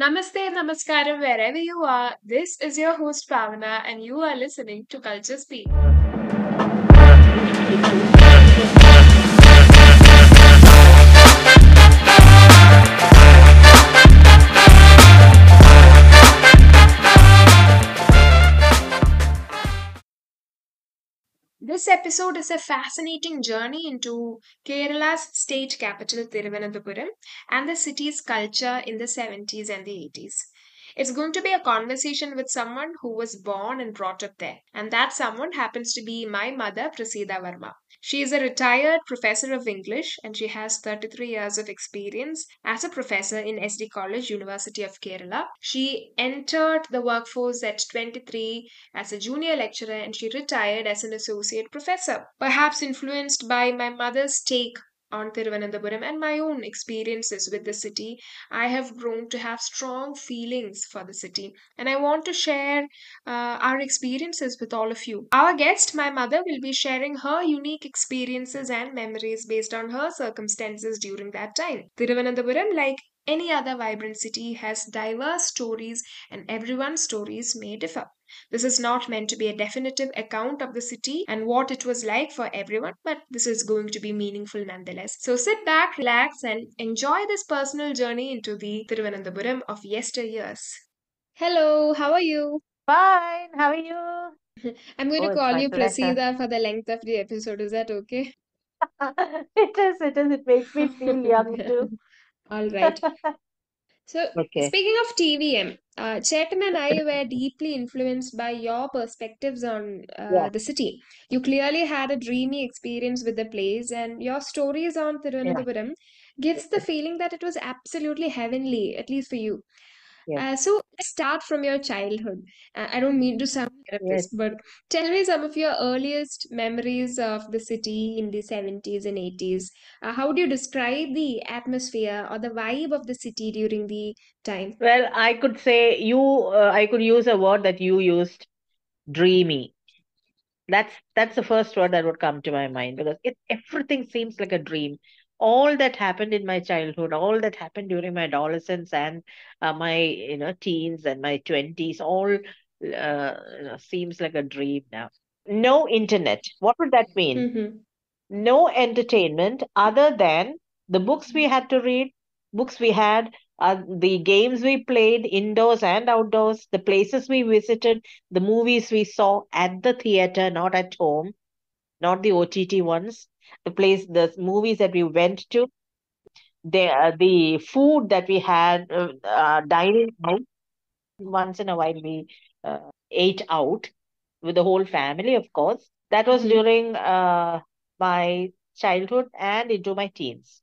Namaste, Namaskaram, wherever you are. This is your host Pavana, and you are listening to Culture Speak. This episode is a fascinating journey into Kerala's state capital, Thiruvananthapuram, and the city's culture in the 70s and the 80s. It's going to be a conversation with someone who was born and brought up there, and that someone happens to be my mother, Prasida Verma. She is a retired professor of English and she has 33 years of experience as a professor in SD College, University of Kerala. She entered the workforce at 23 as a junior lecturer and she retired as an associate professor. Perhaps influenced by my mother's take on Thiruvananthapuram and my own experiences with the city, I have grown to have strong feelings for the city and I want to share our experiences with all of you. Our guest, my mother, will be sharing her unique experiences and memories based on her circumstances during that time. Thiruvananthapuram, like any other vibrant city, has diverse stories and everyone's stories may differ. This is not meant to be a definitive account of the city and what it was like for everyone, but this is going to be meaningful nonetheless. So sit back, relax, and enjoy this personal journey into the Thiruvananthapuram of yesteryears. Hello, how are you? Fine. How are you? I'm going Oh, to it's call my you pleasure. Prasida for the length of the episode. Is that okay? It is. It is. It makes me feel young too. All right. So, Okay. speaking of TVM, Chetan and I were deeply influenced by your perspectives on Yeah. the city. You clearly had a dreamy experience with the place, and your stories on Yeah. Thiruvananthapuram gives the feeling that it was absolutely heavenly, at least for you. Yes. So let's start from your childhood. I don't mean to sound Yes. therapist, but tell me some of your earliest memories of the city in the 70s and 80s. How would you describe the atmosphere or the vibe of the city during the time? Well, I could say you. I could use a word that you used. Dreamy. That's the first word that would come to my mind because everything seems like a dream. All that happened in my childhood, all that happened during my adolescence and my teens and my twenties, all seems like a dream now. No internet. What would that mean? Mm-hmm. No entertainment other than the books we had to read, books we had, the games we played indoors and outdoors, the places we visited, the movies we saw at the theater, not at home, not the OTT ones, the movies that we went to, the food that we had, dining out. Once in a while, we ate out with the whole family, of course. That was Mm-hmm. during my childhood and into my teens.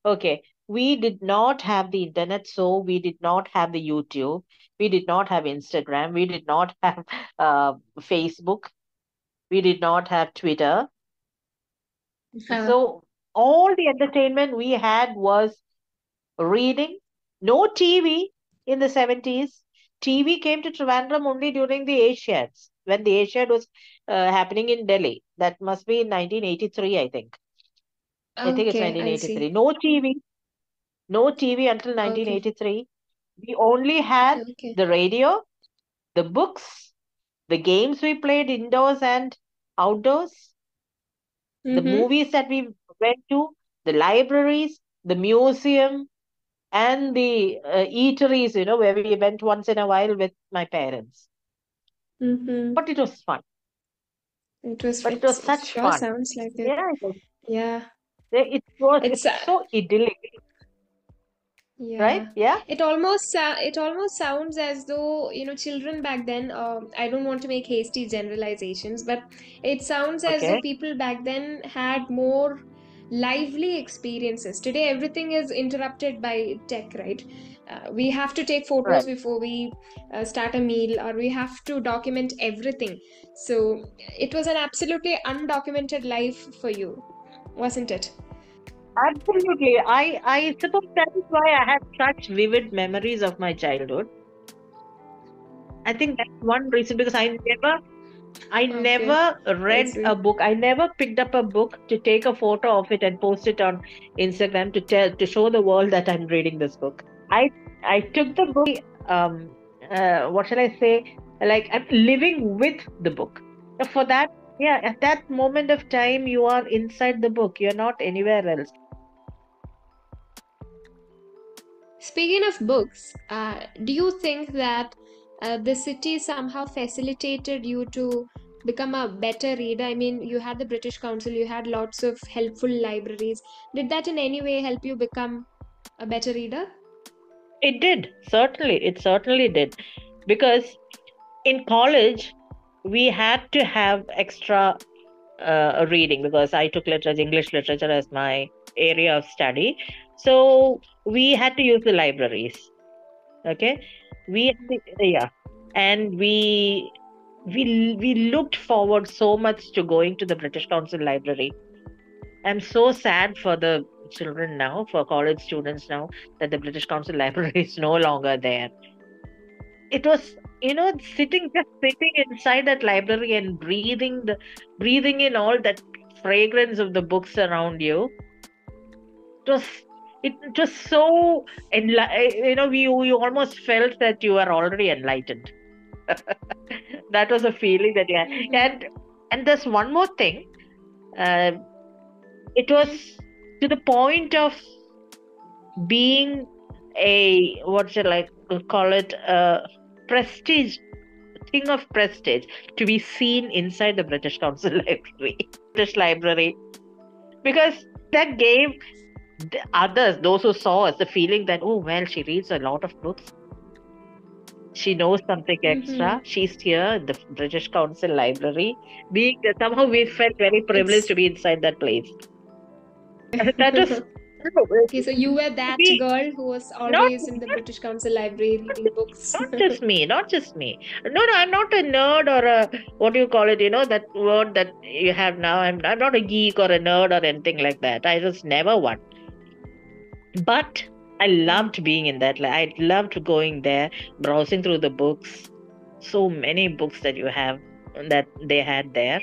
Okay. We did not have the internet, so we did not have the YouTube. We did not have Instagram. We did not have Facebook. We did not have Twitter. Uh, So all the entertainment we had was reading. No TV in the 70s. TV came to Trivandrum only during the Asiads, when the Asiad was happening in Delhi. That must be in 1983, I think. I think it's okay, I see. 1983. No TV. No TV until Okay, 1983. We only had okay. the radio, the books, the games we played indoors and outdoors, the Mm-hmm. movies that we went to, the libraries, the museum, and the eateries, where we went once in a while with my parents. Mm-hmm. But it was fun. But it was It such sure fun. sounds like it. Yeah, Yeah. it It's was so idyllic, right? Yeah, Yeah. it almost sounds as though, children back then, I don't want to make hasty generalizations, but it sounds as though Okay. people back then had more lively experiences. Today, everything is interrupted by tech, right? We have to take photos Right. before we start a meal, or we have to document everything. So it was an absolutely undocumented life for you, wasn't it? Absolutely. I suppose that is why I have such vivid memories of my childhood. I think that's one reason because I Okay, never I read a see. book. I never picked up a book to take a photo of it and post it on Instagram to show the world that I'm reading this book. I took the book, um, what shall I say? Like I'm living with the book. For that, yeah, at that moment of time, you are inside the book. You're not anywhere else. Speaking of books, do you think that the city somehow facilitated you to become a better reader? I mean, you had the British Council, you had lots of helpful libraries. Did that in any way help you become a better reader? It did, certainly. It certainly did. Because in college, we had to have extra reading because I took literature, English literature as my area of study. So we had to use the libraries. Okay, yeah, and we looked forward so much to going to the British Council Library. I'm so sad for the children now, for college students now, that the British Council Library is no longer there. It was, sitting inside that library and breathing in all that fragrance of the books around you. It was it was so you almost felt that you were already enlightened. That was a feeling that you had. Mhm. And there's one more thing. Uh, it was to the point of being a, what shall I call it, prestige, thing of prestige, to be seen inside the British Council Library, British Library, because that gave the others, those who saw us, the feeling that, oh, well, she reads a lot of books. She knows something extra. Mhm. She's here in the British Council Library. Being somehow we felt very privileged It's to be inside that place. That was no, okay, so you were that we girl who was not always in the British Council Library reading books. not just me, not just me. No, no, I'm not a nerd or a, what do you call it? That word that you have now. I'm not a geek or a nerd or anything like that. I was never one. But I loved being in that. Like, I loved going there, browsing through the books. So many books that you have that they had there.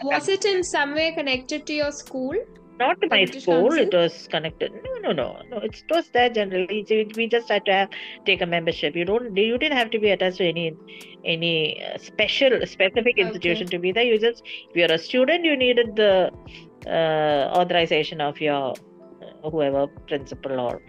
Was it in some way connected to your school, Not to the my British school, Council? it was connected. No, no, no, no. It was there generally. We just had to take a membership. You didn't have to be attached to any specific Okay. institution to be there. If you're a student, you needed the authorization of your whoever principal or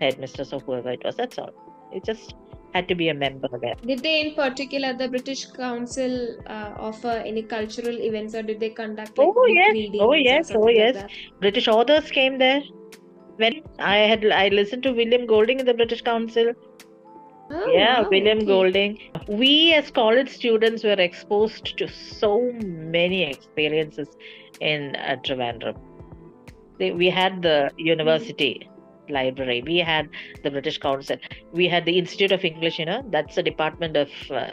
headmistress or whoever it was. That's all. It just had to be a member there. Did they, in particular, the British Council, offer any cultural events, or did they conduct like Oh book yes, oh readings or yes, oh something like yes. that? British authors came there. When I listened to William Golding in the British Council. Oh, Yeah, wow. William Okay. Golding. We as college students were exposed to so many experiences in Trivandrum. We had the Mm. university library, we had the British Council, we had the Institute of English, that's the department of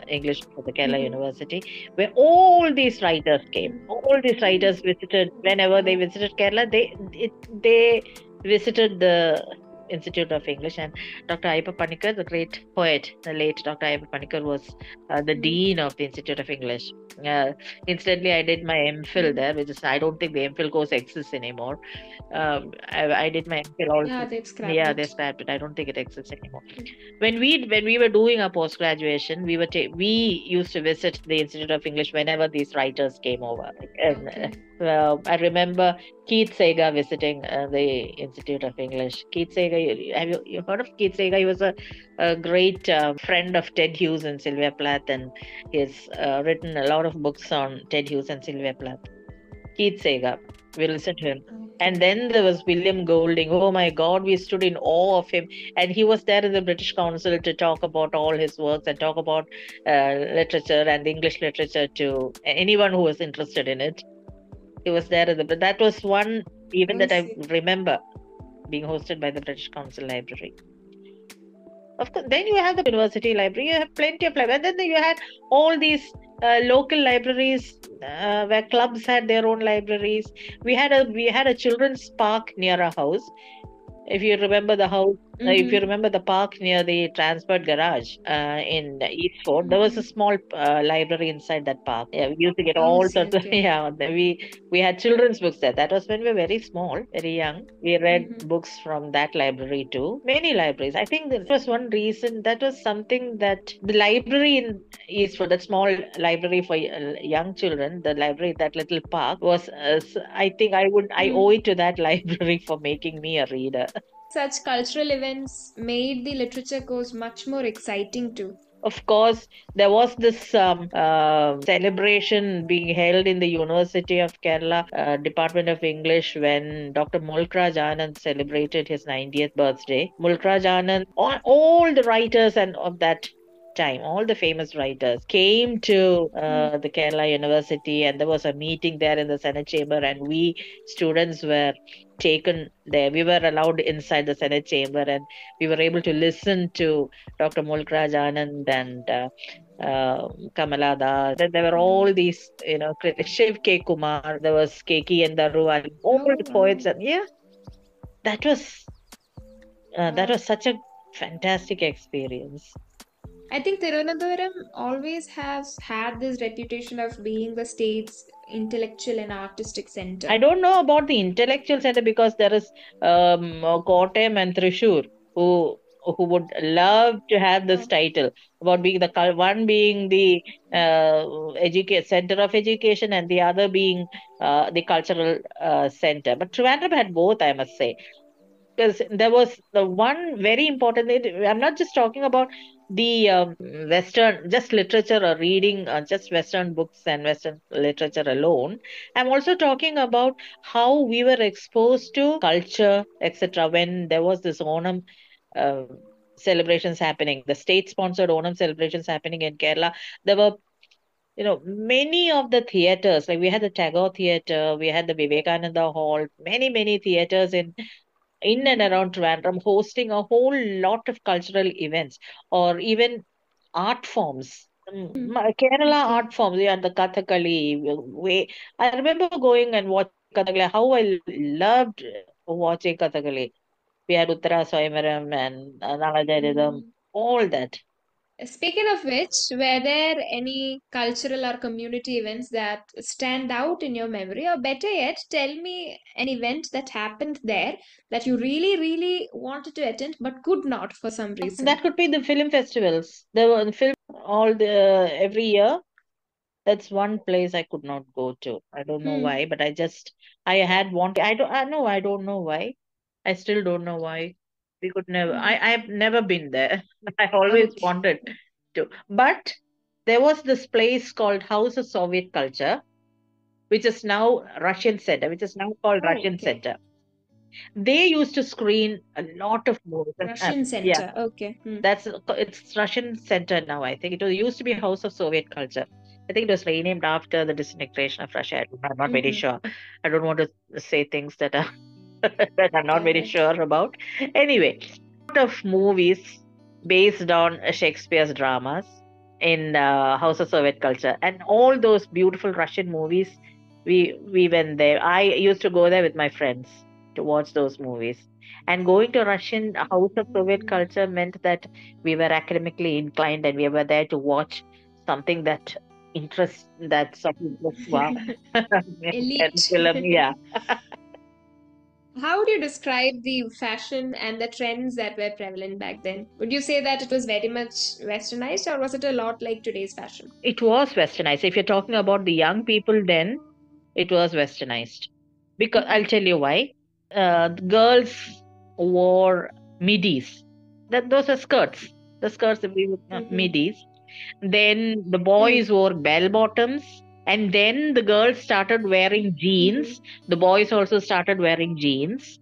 English for the Kerala Mhm. University, where all these writers came. Mm. All these writers visited. Whenever they Wow. visited Kerala, they visited the Institute of English. And Dr. Ayappa Panikar, the great poet, the late Dr. Ayappa Panikar, was the Mm. dean of the Institute of English. uh, Incidentally, I did my MPhil Mm. there, which is, I don't think the MPhil course exists anymore. I did my MPhil Yeah, also. they've scrapped Yeah, they it. scrapped it. I don't think it exists anymore. When we were doing our post graduation, we used to visit the Institute of English whenever these writers came over. And Okay. I remember Keith Sager visiting the Institute of English. Keith Sager, have you heard of Keith Sager? He was a great friend of Ted Hughes and Sylvia Plath, and he's written a lot of books on Ted Hughes and Sylvia Plath. Keith Sager. We listened to him. And Okay. then there was William Golding. Oh my God, we stood in awe of him. And he was there in the British Council to talk about all his works and talk about literature and English literature to anyone who was interested in it. He was there but that was one event I that I see. remember, being hosted by the British Council Library. Of course, then you have the university library. You have plenty of library, and then you had all these local libraries where clubs had their own libraries. We had a children's park near our house. If you remember the house. If you Mm-hmm. remember the park near the transport garage in Eastford, there was a Mm-hmm. small library inside that park. Yeah, we used to get Oh, all see, sorts of okay. yeah. We had children's books there. That was when we were very small, very young. We read Mm-hmm. books from that library too. Many libraries. I think that was one reason. That was something that the library in Eastford, that small library for young children, the library, that little park was. I think I owe Mm. it to that library for making me a reader. Such cultural events made the literature course much more exciting too. Of course, there was this celebration being held in the University of Kerala Department of English when Dr. Mulkraj Anand celebrated his 90th birthday. Mulkraj Anand, all the writers and of that time, all the famous writers came to Mm. the Kerala University, and there was a meeting there in the Senate chamber, and we students were taken there. We were allowed inside the Senate chamber, and we were able to listen to Dr. Mulkraj Anand and Kamala Das. Then there were all Mm. these, Shiv K. Kumar. There was Keki and Daru, all Oh, the wow. poets, and yeah, that was Wow. such a fantastic experience. I think Thiruvananthapuram always has had this reputation of being the state's intellectual and artistic I center. don't know about the intellectual center because there is Kottayam and Thrissur who would love to have this Oh. title about being the one being the center of education and the other being the cultural center. But Trivandrum had both, I must say, because there was the one very important thing. I'm not just talking about the Western, just literature or reading just Western books and Western literature alone. I'm also talking about how we were exposed to culture, etc. When there was this Onam uh, celebrations happening, the state-sponsored Onam celebrations happening in Kerala, there were many of the theaters, like we had the Tagore Theatre, we had the Vivekananda Hall, many theaters in and Mm-hmm. around Trivandrum hosting a whole lot of cultural events or even art forms. Kerala Okay. art forms, yeah, the Kathakali way. I remember going and watching Kathakali, how I loved watching Kathakali. We had Uttara Swayamaram and Nalajaridam, Mm. all that. Speaking of which, were there any cultural or community events that stand out in your memory? Or better yet, tell me an event that happened there that you really, really wanted to attend but could not for some That reason. could be the film festivals. There were film all the every year. That's one place I could not go to. I don't know Hmm. why, but I had wanted, I don't know why. I still don't know why. We could never, Hmm. I've never been there. I always Okay. wanted to. But there was this place called House of Soviet Culture, which is now Russian Center, which is now called Oh, Russian okay. Center. They used to screen a lot of movies. Russian Yeah, Center. Okay. Hmm. it's Russian Center now. I think used to be House of Soviet Culture. I think it was renamed after the disintegration of Russia. I'm not very Mm-hmm. sure. I don't want to say things that are that I'm not All very right. sure about. Anyway, lot of movies based on Shakespeare's dramas in House of Soviet Culture, and all those beautiful Russian movies. We went there. I used to go there with my friends to watch those movies. And going to Russian House of Soviet Mm. Culture meant that we were academically inclined and we were there to watch something that interests that sort of just wow. And Elite. film, yeah. How would you describe the fashion and the trends that were prevalent back then? Would you say that it was very much westernized or was it a lot like today's fashion? It was westernized. If you're talking about the young people then, it was westernized. Because I'll Mm-hmm. tell you why. The girls wore midis. Those are skirts. The skirts that we were Mm-hmm. midis. Then the Mm. boys wore bell bottoms. And then the girls started wearing Mm-hmm. jeans. The boys also started wearing jeans.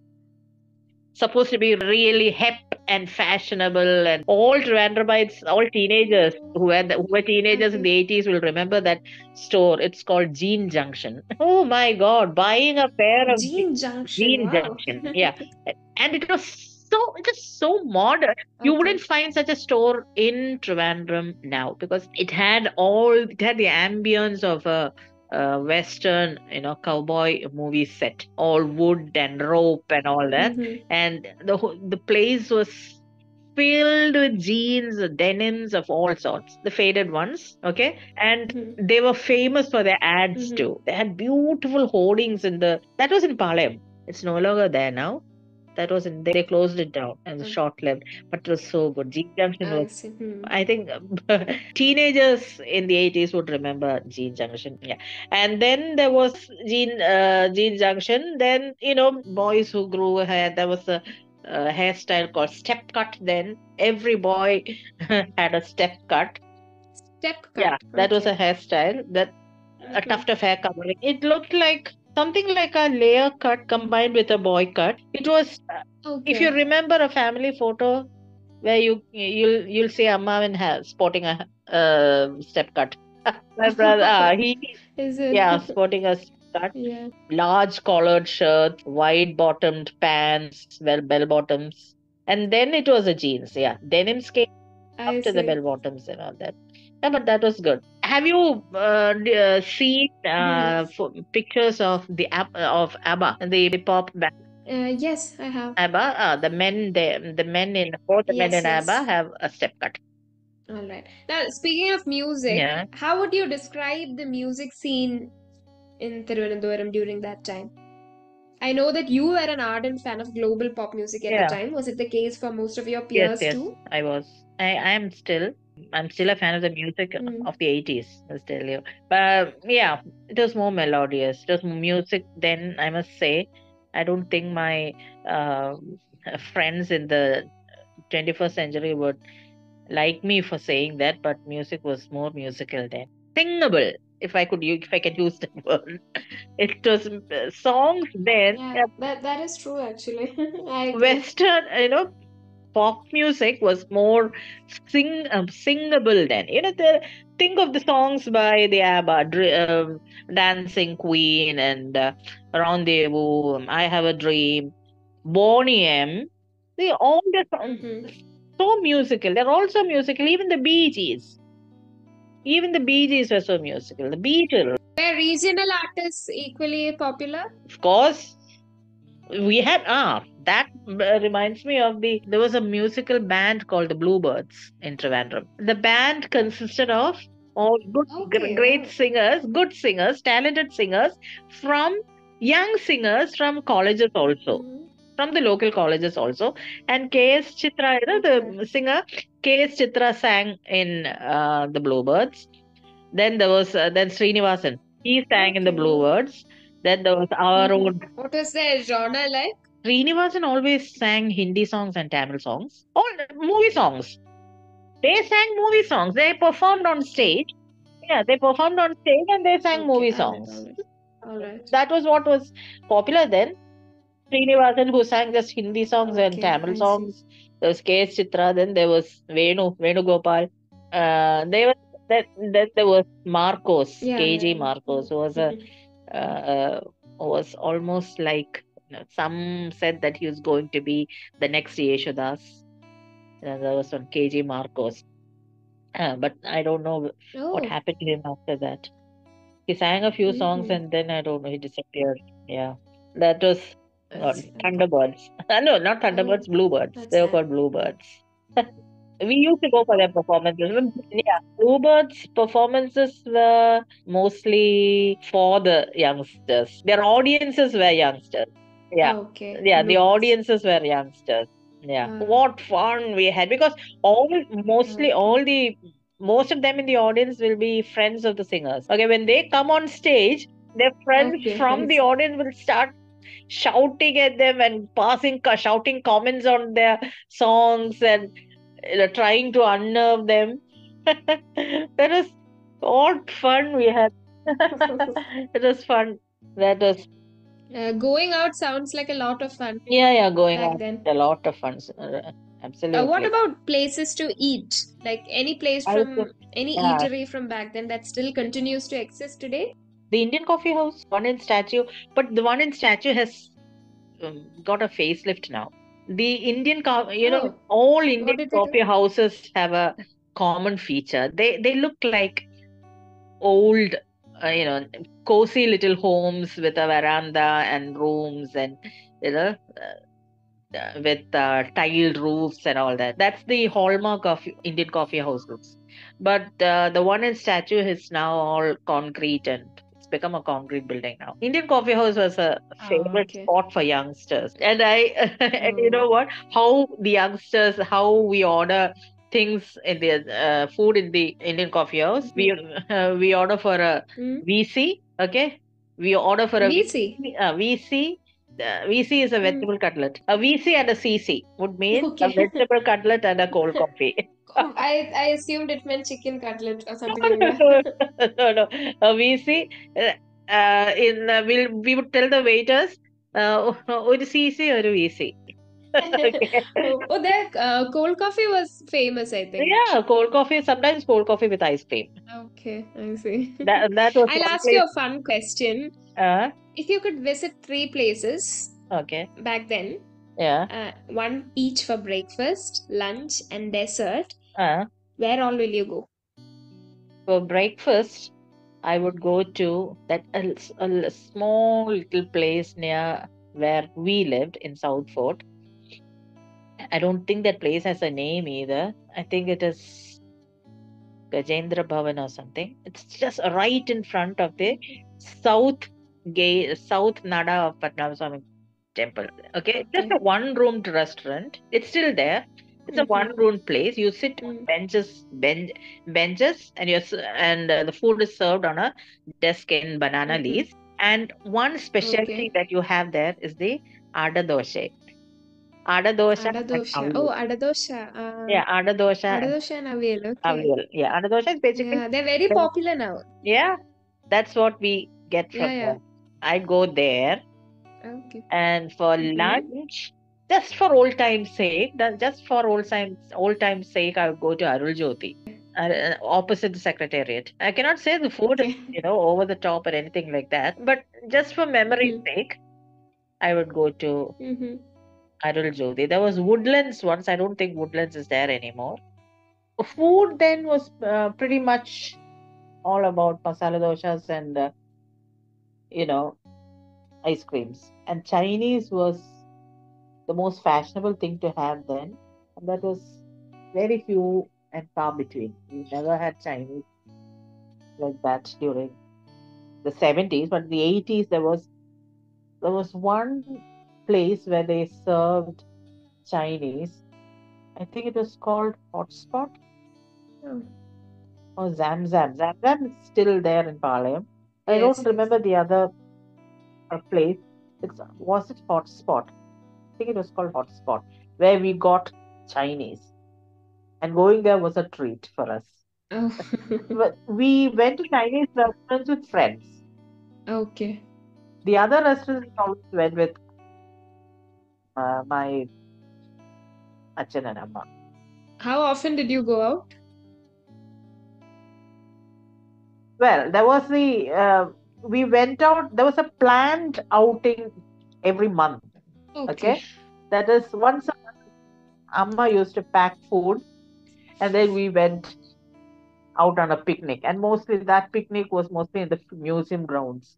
Supposed to be really hip and fashionable, and all Trivandrumites, all teenagers who were teenagers in Okay. the 80s will remember that store. It's called Jean Junction. Oh my God, buying a pair of Jean Junction. Jean Wow. Junction, yeah, and it was so modern. You wouldn't Okay. find such a store in Trivandrum now because it had the ambience of a Western, cowboy movie set, all wood and rope and all that. Mm-hmm. And the place was filled with jeans, denims of all sorts, the faded ones. Okay. And Mm-hmm. they were famous for their ads Mm-hmm. too. They had beautiful hoardings that was in Palayam. It's no longer there now. That was in, they closed it down and short lived, but it was so good. Jean Junction I was, see. Hmm. I think, teenagers in the 80s would remember Jean Junction. Yeah. And then there was Jean Junction. Then, boys who grew hair, there was a hairstyle called step cut. Then every boy had a step cut. Step Yeah, cut. that was a Okay. hairstyle, that a Mm-hmm. tuft of hair covering. It looked like something like a layer cut combined with a boy cut. It was, if you Okay. remember a family photo where you'll see Amma in hair sporting a step cut. My brother, he Is it? yeah, sporting a step cut, Yeah. large collared shirts, wide bottomed pants, well bell bottoms, and then it was a jeans. Yeah, denims came I after the see. bell bottoms and all that. Yeah, but that was good. Have you seen Mm-hmm. pictures of of ABBA, the pop band Yes, I have. ABBA? The men in both the men Yes, in ABBA yes. have a step cut. All right. Now, speaking of music, Yeah. how would you describe the music scene in Thiruvananthapuram during that time? I know that you were an ardent fan of global pop music at the Yeah. time. Was it the case for most of your Yes, peers yes, too? I was. I am still. I'm still a fan of the music Mm. of the 80s, I'll tell you. But yeah, it was more melodious. It was music then, I must say. I don't think my uh, friends in the 21st century would like me for saying that, but music was more musical then. Singable, if I can use that word. It was songs then. Yeah, that is true actually. I agree. Western, pop music was more singable then. Think of the songs by the ABBA, Dancing Queen and Rendezvous, I Have a Dream, Boney M. They all the songs Mm-hmm. so musical. They're also musical. Even the Bee Gees. Even the Bee Gees were so musical. The Beatles, Were regional artists equally popular? of course. We had that reminds me of there was a musical band called the Bluebirds in Trivandrum. The band consisted of all Okay, great wow. singers, good singers, talented singers from young singers from colleges also, Mm-hmm. from the local colleges also. And K.S. Chitra, Okay. the singer K.S. Chitra sang in the Bluebirds. Then there was then Srinivasan. He sang in the Okay, wow. Bluebirds. Then there was our Mm-hmm. own What was their genre like? Srinivasan always sang Hindi songs and Tamil songs, all movie songs. They sang movie songs. They performed on Okay. stage. Yeah, they performed on stage and they sang Okay, movie all right, all songs. right. All right. That was what was popular then. Srinivasan, who sang just Hindi songs and Okay, Tamil I see. songs. There was K.S. Chitra. Then there was Venu Gopal. They were then there was Marcos, Yeah, yeah, KG yeah. Marcos, who was Mhm. uh, was almost like, some said that he was going to be the next Yeshudas. There was one KG Marcos. But I don't know what Oh. happened to him after that. He sang a few songs Mm-hmm. and then I don't know, he disappeared. Yeah. That was I see. Okay. Thunderbirds. No, not Oh, Thunderbirds, Bluebirds. that's They were sad. called Bluebirds. We used to go for their performances. Yeah, Bluebirds' performances were mostly for the youngsters. Their audiences were youngsters. Yeah, Okay. yeah, the Bluebirds. audiences were youngsters. Yeah, Uh, what fun we had, because mostly okay. all the most of them in the audience will be friends of the singers. Okay, when they come on stage, their friends Okay. from I the see. audience will start shouting at them and shouting comments on their songs and trying to unnerve them. That was all fun we had. It was fun. That was, Going out sounds like a lot of fun yeah, yeah, going back on then. a lot of fun. What Absolutely. about places to eat? Like any place I used to, from any yeah, eatery from back then that still continues to exist today? the Indian Coffee House, one in Statue, but the one in Statue has got a facelift now. The Oh, all Indian what did they do? coffee houses have a common feature. They look like old. cozy little homes with a veranda and rooms and you know with tiled roofs and all that. That's the hallmark of Indian coffee house groups. But the one in statue is now all concrete and it's become a concrete building now. Indian coffee house was a Oh, favorite okay. spot for youngsters. And and you Oh. know what? How the youngsters, how we order things in the food in the Indian coffee house. Mhm. We order for a Mm. VC, okay? We order for a VC. VC. VC is a Mm. vegetable cutlet. A VC and a CC would mean a Okay. vegetable cutlet and a cold coffee. Oh, I assumed it meant chicken cutlet or No, something like no, that. no, no. A VC, we would tell the waiters, ഒരു CC ഒരു VC. Okay. Oh, oh, their cold coffee was famous, I think. Yeah, cold coffee, sometimes cold coffee with ice cream. Okay, I see. That was I'll one ask you place. a fun question. Uh, If you could visit three places okay. back then, Yeah. one each for breakfast, lunch, and dessert, Uh, where all will you go? for breakfast, I would go to that a small little place near where we lived in South Fort. I don't think that place has a name either. I think it is Gajendra Bhavan or something. It's just right in front of the South Gate, South Nada of Patnam temple. Okay, it's just Okay. a one-roomed restaurant. It's still there. It's a Mm-hmm. one-room place. You sit on Mm. benches, and the food is served on a desk in banana Mm-hmm. leaves. And one specialty Okay. that you have there is the ada dosha. Ada dosha Ada and dosha. Oh, avial. ada dosha. Yeah, ada dosha Ada and dosha and avial. Okay. avial. Yeah, ada dosha is basically. Yeah, they're very popular now. Yeah, that's what we get from Yeah, yeah. there. I'd go there. Okay. And for Mm-hmm. lunch, just for old time's sake, I would go to Arul Jyoti, opposite the secretariat. I cannot say the food is, Okay. over the top or anything like that, but just for memory's Mm-hmm. sake, I would go to Mm-hmm. Arul Jyoti. There was Woodlands once. I don't think Woodlands is there anymore. Food then was pretty much all about masala doshas and you know ice creams. And Chinese was the most fashionable thing to have then. And that was very few and far between. We never had Chinese like that during the 70s, but in the 80s there was one place where they served Chinese. I think it was called Hotspot Oh, or Zam Zam. Zam Zam is still there in Palayam. I don't yes, yes. remember the other place. Was it Hotspot? I think it was called Hotspot, where we got Chinese. And going there was a treat for us. Oh, But we went to Chinese restaurants with friends. okay. The other restaurants we always went with my Achan and Amma. How often did you go out? Well, we went out, there was a planned outing every month. Okay. Okay. That is once Amma used to pack food and then we went out on a picnic. And mostly that picnic was mostly in the museum grounds.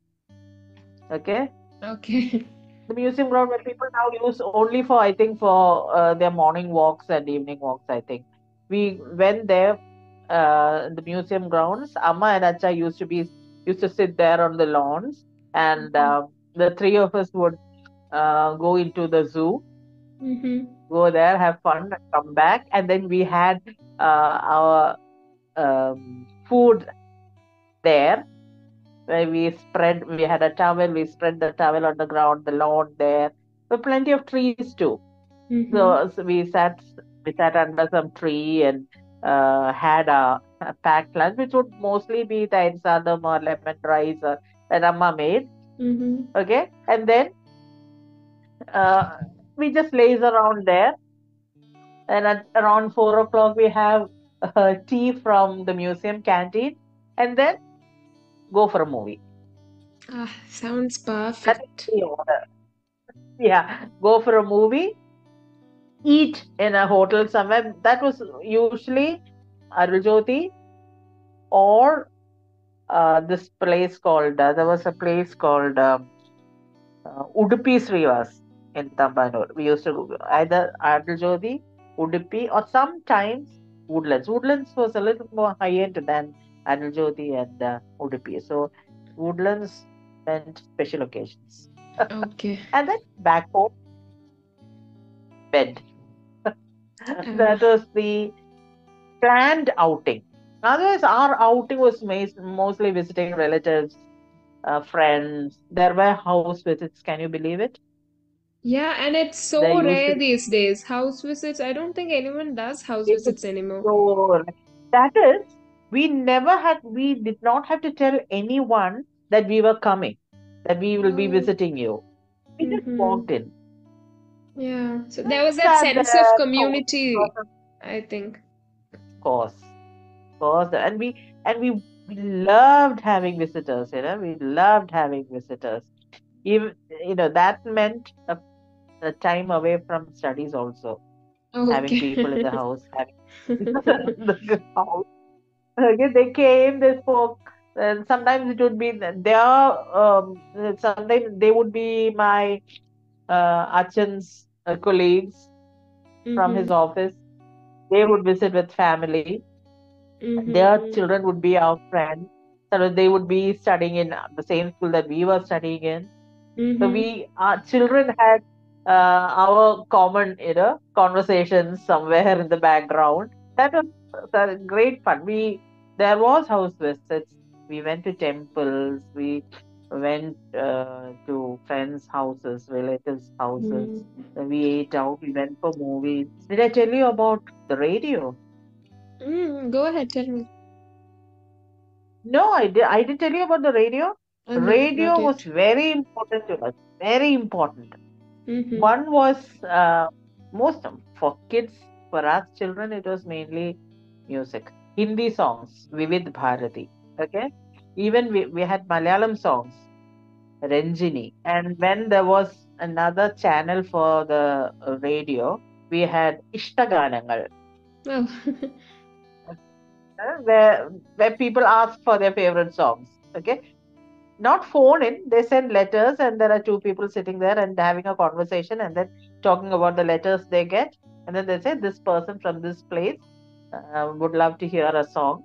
Okay. Okay. The museum ground where people now use only for I think for their morning walks and evening walks. I think we went there. The museum grounds. Amma and Acha used to sit there on the lawns, and Mm-hmm. the three of us would go into the zoo, Mm-hmm. go there, have fun, and come back. And then we had our food there where we had a towel, we spread the towel on the ground, the lawn there. There were plenty of trees too. Mm-hmm. So we sat under some tree and had a packed lunch, which would mostly be the sadam or lemon rice that Amma made. Mm-hmm. Okay. And then uh, we just laze around there. And at around 4 o'clock, we have tea from the museum canteen and then go for a movie. Ah, sounds That is perfect. the order. Yeah, go for a movie, eat in a hotel somewhere. That was usually Arujoti or this place called, there was a place called Udupi Srivas in Tambanur. We used to go either Adil Udupi, or sometimes Woodlands. Woodlands was a little more high end than Adil and Udupi. So Woodlands meant special occasions. Okay. And then back home, bed. Uh, That was the planned outing. Otherwise, our outing was mostly visiting relatives, friends. There were house visits. Can you believe it? yeah, and it's There so used to rare be. these days. House visits. I don't think anyone does house It was visits anymore. so. That is, we did not have to tell anyone that we were coming, that we will be Oh. visiting you. We just Mm-hmm. walked in. Yeah. So And there was that sat sense of there, community, I think. course, course, and we loved having visitors. We loved having visitors. Even that meant a time away from studies also. Having Okay. people in the house, having the house. Okay, they came, they spoke, and sometimes it would be sometimes they would be my Achan's colleagues from Mm-hmm. his office. They would visit with family. Their Mm-hmm. children would be our friends. So they would be studying in the same school that we were studying in. So Mm-hmm. our children had our common, conversations somewhere in the background. That was great fun. There was house visits. We went to temples. We went to friends' houses, relatives' houses. Mm-hmm. Then we ate out. We went for movies. Did I tell you about the radio? Go ahead, tell me. No, I did. I did tell you about the radio. No, not Radio was yet. very important to us. Very important. Mm-hmm. One was most for kids, for us children, it was mainly music. Hindi songs, Vivid Bharati. Okay. Even we had Malayalam songs, Ranjini. And when there was another channel for the radio, we had Ishtagalangal, Oh. where people ask for their favorite songs. Okay. Not phone in, they send letters, and there are two people sitting there and having a conversation and then talking about the letters they get. And then they say, this person from this place would love to hear a song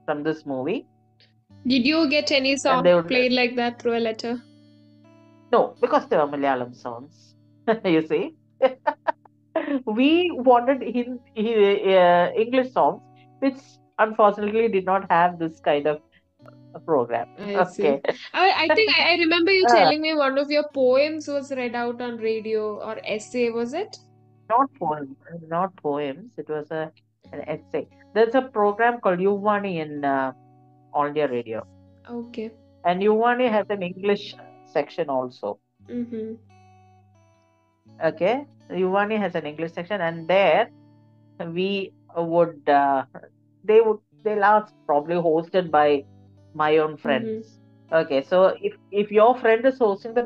from this movie. Did you get any And song they would, played like that through a letter? no, because they were Malayalam songs. You see, we wanted English songs, which unfortunately did not have this kind of a program. I see. Okay. I think I remember you Uh, telling me one of your poems was read out on radio or essay, was it? Not poems, not poems. It was an essay. There's a program called Yuvani in All India Radio, Okay. and Yuvani has an English section also. Mm-hmm. Okay, Yuvani has an English section, and there we would they'll ask, probably hosted by my own Mm-hmm. friends. Okay, so if your friend is hosting the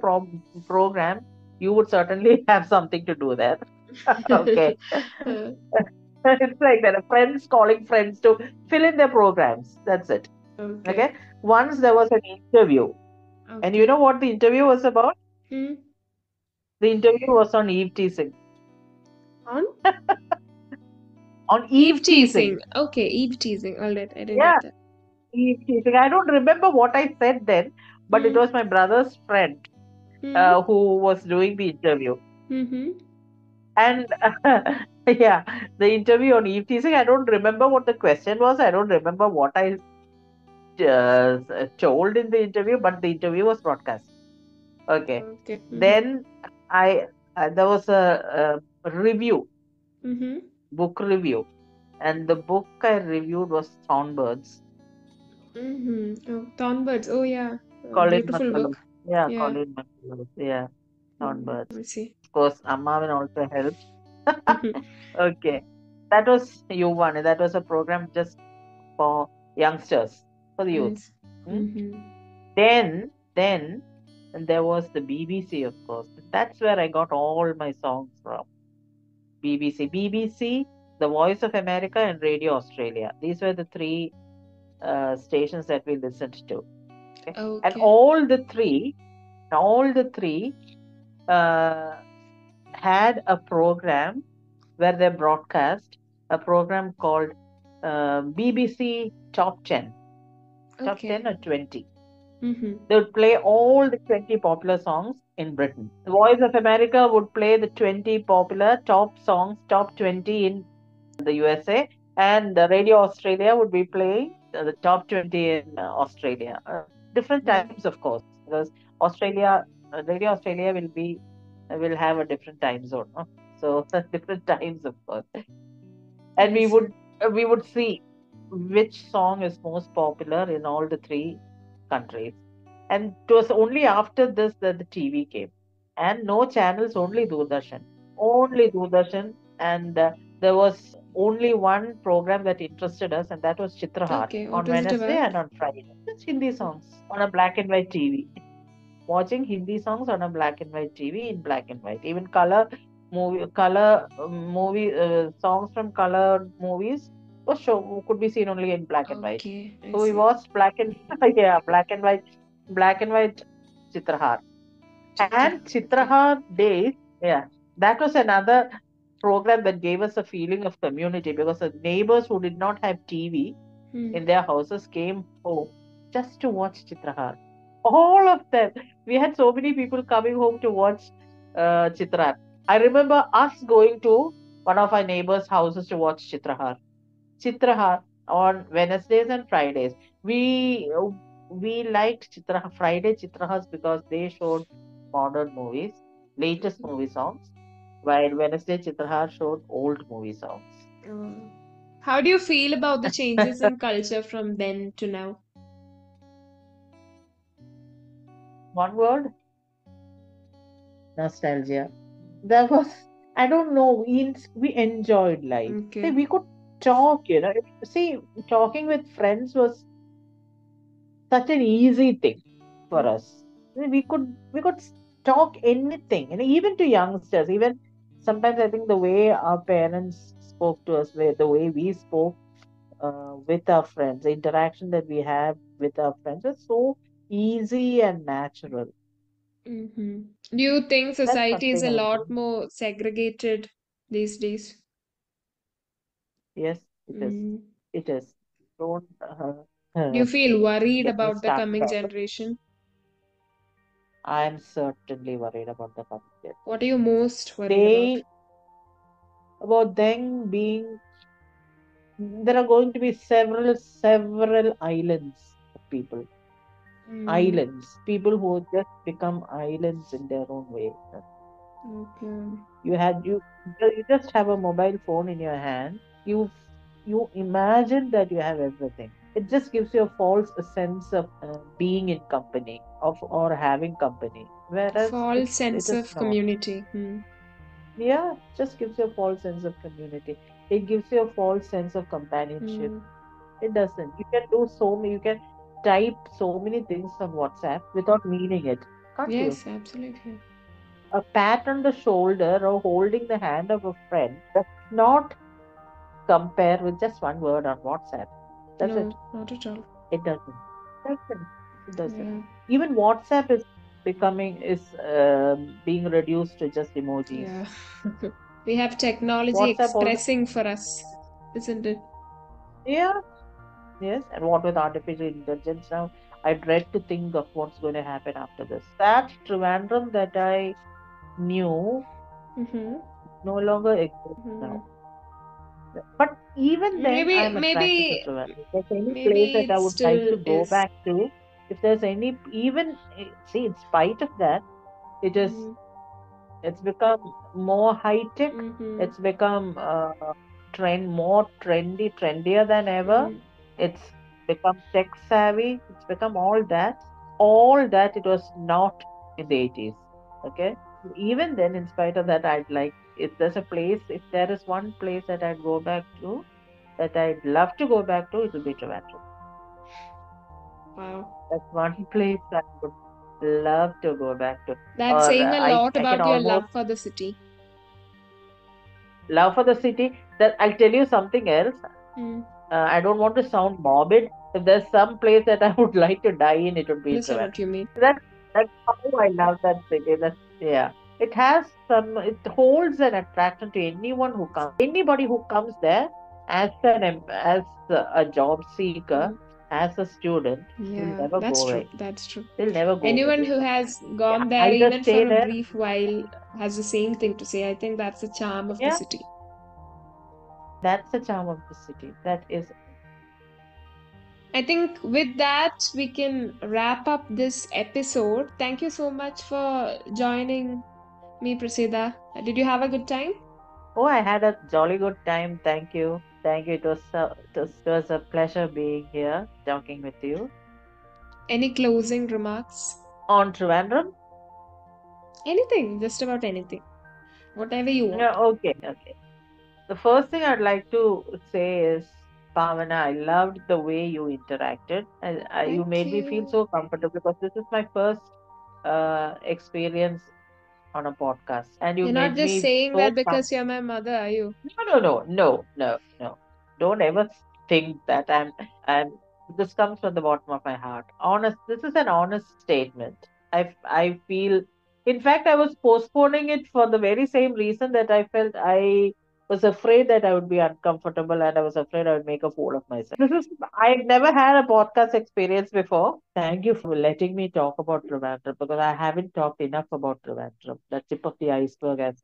program, you would certainly have something to do there. Okay. Uh, It's like that. Friends calling friends to fill in their programs. That's it. okay. Okay. Once there was an interview, and you Okay. know what the interview was about? Hmm. The interview was on Eve teasing. On? On Eve Eve teasing. teasing. Okay, Eve teasing. All right, I didn't Yeah, get that. Eve teasing. I don't remember what I said then, but it Hmm. was my brother's friend Hmm. who was doing the interview. Mm-hmm. And yeah, the interview on Eve teasing, I don't remember what the question was. I don't remember what I told in the interview, but the interview was broadcast. Okay. Okay. Mm-hmm. Then I there was a review, Mm-hmm. book review, and the book I reviewed was Thornbirds, Mm-hmm. Oh, Thornbirds. Oh, yeah. Colin Beautiful McCullough. book. Yeah, Yeah. Colin McCullough. Yeah, Thornbirds. I see. Of course, Ammarvin also helped. Mm-hmm. Okay, that was U1. That was a program just for youngsters, for the youth. Nice. Hmm? Mm-hmm. Then there was the BBC, of course. That's where I got all my songs from. BBC, The Voice of America, and Radio Australia. These were the three stations that we listened to. Okay? And Okay. all the three uh, had a program where they broadcast a program called BBC Top 10, Top Okay. 10 or 20. Mm-hmm. They would play all the 20 popular songs in Britain. The Voice of America would play the 20 popular top songs, top 20 in the USA, and the Radio Australia would be playing the top 20 in Australia. Different Mm. times, of course, because Australia, Radio Australia will have a different time zone. No? So different times, of course, and I see. we would see which song is most popular in all the three countries. And it was only after this that the TV came, and no channels, only Doordarshan, and there was only one program that interested us, and that was Chitrahar Okay. What on was it Wednesday about? and on Friday. Just Hindi songs on a black and white TV. Watching Hindi songs on a black and white TV in black and white. Even color movie songs from colored movies was show could be seen only in black and white. Okay. I So we see. watched black and yeah, black and white Chitrahar. And Okay. Chitrahar Days, yeah, that was another program that gave us a feeling of community because the neighbors who did not have TV Hmm. in their houses came home just to watch Chitrahar. All of them. We had so many people coming home to watch Chitrahar. I remember us going to one of our neighbors' houses to watch Chitrahar on Wednesdays and Fridays. We we liked Friday Chitrahas because they showed modern movies, latest movie songs, while Wednesday Chitrahar showed old movie songs. Uh, how do you feel about the changes in culture from then to now? One word, nostalgia. There was, I don't know, we enjoyed life. See, Okay. we could talk, See, talking with friends was such an easy thing for Mm. us. We could talk anything, and even to youngsters. Even sometimes I think the way our parents spoke to us, the way we spoke with our friends, the interaction that we have with our friends was so easy and natural. Mm-hmm. Do you think That's society is something a I lot think. more segregated these days? Yes, it is. Mm. It is. Don't Do you feel worried get me about the started coming on it. generation? I am certainly worried about the coming What are you generation. most worried about? They about them being there are going to be several islands of people. Mm. Islands. People who just become islands in their own way. Okay. You just have a mobile phone in your hand. You imagine that you have everything. It just gives you a false sense of being in company of or having company, whereas False it sense is of not. community. Hmm. Yeah, just gives you a false sense of community. It gives you a false sense of companionship. Hmm. It doesn't. You can do so many. You can type so many things on WhatsApp without meaning it, can't you? Yes, absolutely. A pat on the shoulder or holding the hand of a friend does not compare with just one word on WhatsApp. Does it? No, not at all. It doesn't. Doesn't. It doesn't. Yeah. Even WhatsApp is being reduced to just emojis. Yeah. We have technology WhatsApp also. expressing for us, isn't it? Yeah. Yes. And what with artificial intelligence now, I dread to think of what's going to happen after this. That Trivandrum that I knew Mm-hmm. no longer exists Hmm. now. But even then, Maybe, I'm attracted to maybe, Trivandrum. If there's any place maybe that it I would like still to go is. back to, if there's any, even, see, in spite of that, it is, Mm-hmm. it's become more high tech. Mm-hmm. It's become more trendier than ever. Mm-hmm. It's become tech savvy. It's become all that it was not in the 80s. Okay. Even then, in spite of that, if there is one place that I'd go back to, that I'd love to go back to, it will be Trivandrum. Wow. That's one place I would love to go back to. That's Or saying a lot I can about your almost love for the city. love for the city. That I'll tell you something else. Mm. I don't want to sound morbid, If there's some place that I would like to die in, it would be Understand Trivandrum. what you mean. That's how I love that city. That's yeah. It has some. It holds an attraction to anyone who comes. Anybody who comes there as as a job seeker, Mhm. as a student, will Yeah, never that's go true. away. That's true. They'll never go away. Anyone They who has gone there either even stay for a there. brief while has the same thing to say. I think that's the charm of the Yeah, city. that's the charm of the city. That is I think with that, we can wrap up this episode. Thank you so much for joining me, Prasida. Did you have a good time? Oh, I had a jolly good time. Thank you. Thank you. It was a pleasure being here talking with you Any closing remarks? on Trivandrum. Anything, just about anything. Whatever you want. Yeah, okay, okay. The first thing I'd like to say is, Pavana, I loved the way you interacted. You Thank made me feel you. so comfortable because this is my first experience on a podcast, and you You're not made just me saying so that because comfortable. you're my mother, are you? No. Don't ever think that I'm. This comes from the bottom of my heart. Honest. This is an honest statement. I feel. In fact, I was postponing it for the very same reason that I felt I was afraid that I would be uncomfortable and I was afraid I would make a fool of myself. This is. I never had a podcast experience before. Thank you for letting me talk about Trivandrum because I haven't talked enough about Trivandrum. The tip of the iceberg, as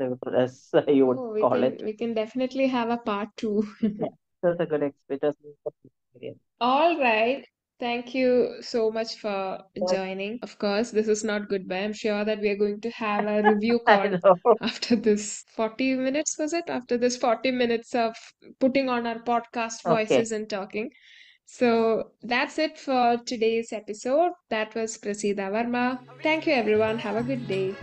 you would Oh, call it. we can definitely have a part two. Yeah, that's a good experience. That's a good experience. All right. Thank you so much for But joining. Of course, this is not goodbye. I'm sure that we are going to have a review I call know. after this 40 minutes, was it? After this 40 minutes of putting on our podcast Okay. voices and talking. So that's it for today's episode. That was Prasida Verma. Thank you, everyone. Have a good day.